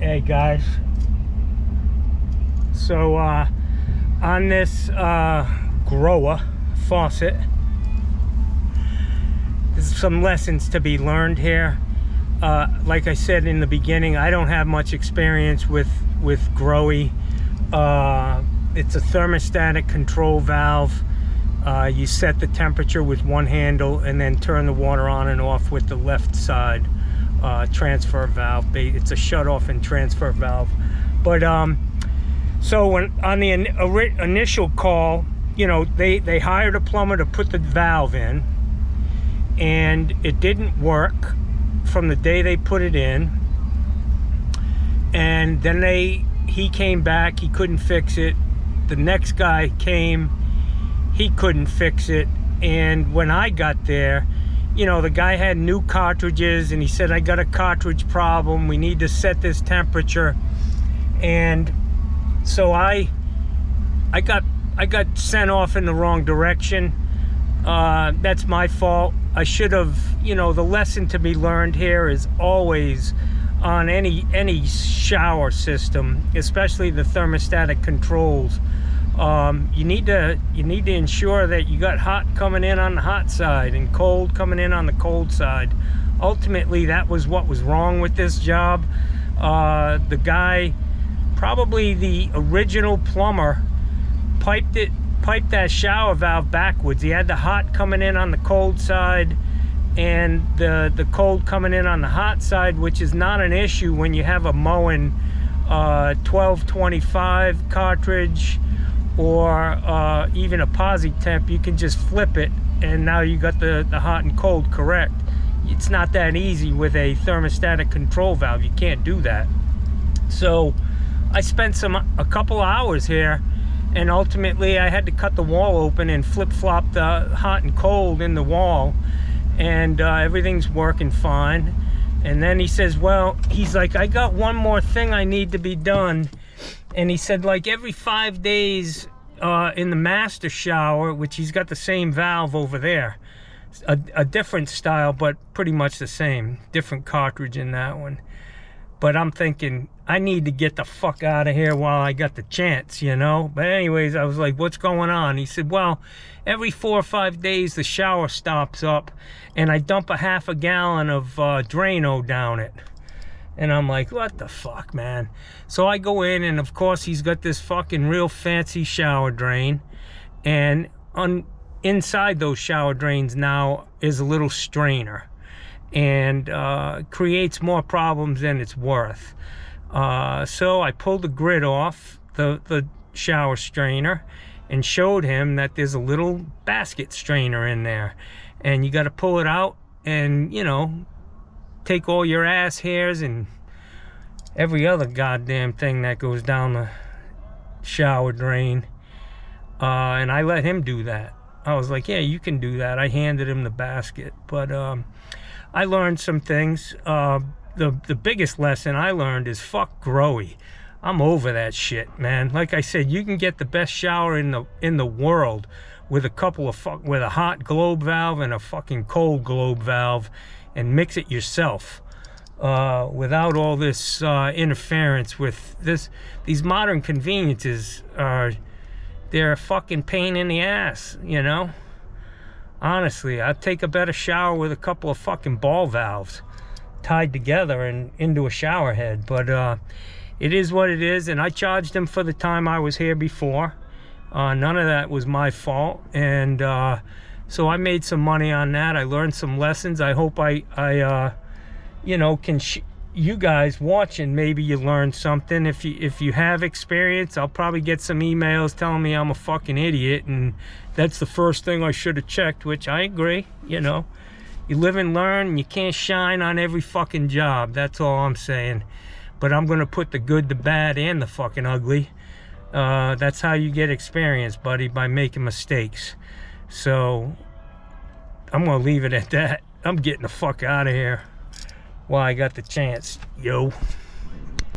Hey guys, so on this Grohe faucet, there's some lessons to be learned here. Like I said in the beginning, I don't have much experience with Grohe. It's a thermostatic control valve. You set the temperature with one handle and then turn the water on and off with the left side transfer valve. It's a shut-off and transfer valve. But so when on the initial call, you know, they hired a plumber to put the valve in, and it didn't work from the day they put it in. And then he came back, he couldn't fix it. The next guy came, he couldn't fix it. And when I got there, you know, the guy had new cartridges, and he said, I got a cartridge problem, we need to set this temperature. And so I got sent off in the wrong direction. That's my fault. I should have, you know, the lesson to be learned here is always on any shower system, especially the thermostatic controls. You need to ensure that you got hot coming in on the hot side and cold coming in on the cold side. Ultimately, that was what was wrong with this job. The guy, probably the original plumber, piped that shower valve backwards. He had the hot coming in on the cold side and the cold coming in on the hot side, which is not an issue when you have a Moen 1225 cartridge, or even a Posi-Temp. You can just flip it and now you got the hot and cold correct. It's not that easy with a thermostatic control valve. You can't do that. So I spent a couple hours here, and ultimately I had to cut the wall open and flip-flop the hot and cold in the wall, and everything's working fine. And then he says, well, he's like, I got one more thing I need to be done. And he said, like, every 5 days in the master shower, which he's got the same valve over there, a different style, but pretty much the same, different cartridge in that one. But I'm thinking, I need to get the fuck out of here while I got the chance, you know? But anyways, I was like, what's going on? He said, well, every 4 or 5 days the shower stops up and I dump a half a gallon of Drano down it. And I'm like, what the fuck, man? So I go in, and of course he's got this fucking real fancy shower drain, and inside those shower drains now is a little strainer, and creates more problems than it's worth. So I pulled the grid off the shower strainer and showed him that there's a little basket strainer in there, and you got to pull it out and, you know, take all your ass hairs and every other goddamn thing that goes down the shower drain. And I let him do that. I was like, yeah, you can do that. I handed him the basket. But I learned some things. The biggest lesson I learned is fuck Grohe. I'm over that shit, man. Like I said, you can get the best shower in the world with with a hot globe valve and a fucking cold globe valve, and mix it yourself without all this interference with these modern conveniences. They're a fucking pain in the ass, you know? Honestly, I'd take a better shower with a couple of fucking ball valves tied together and into a shower head. But it is what it is, and I charged him for the time I was here before. None of that was my fault, and so I made some money on that. I learned some lessons. I hope I you know, you guys watching, maybe you learned something. If you have experience, I'll probably get some emails telling me I'm a fucking idiot, and that's the first thing I should have checked, which I agree. You know, you live and learn, and you can't shine on every fucking job. That's all I'm saying. But I'm gonna put the good, the bad, and the fucking ugly. That's how you get experience, buddy, by making mistakes. So I'm gonna leave it at that. I'm getting the fuck out of here while I got the chance. Yo.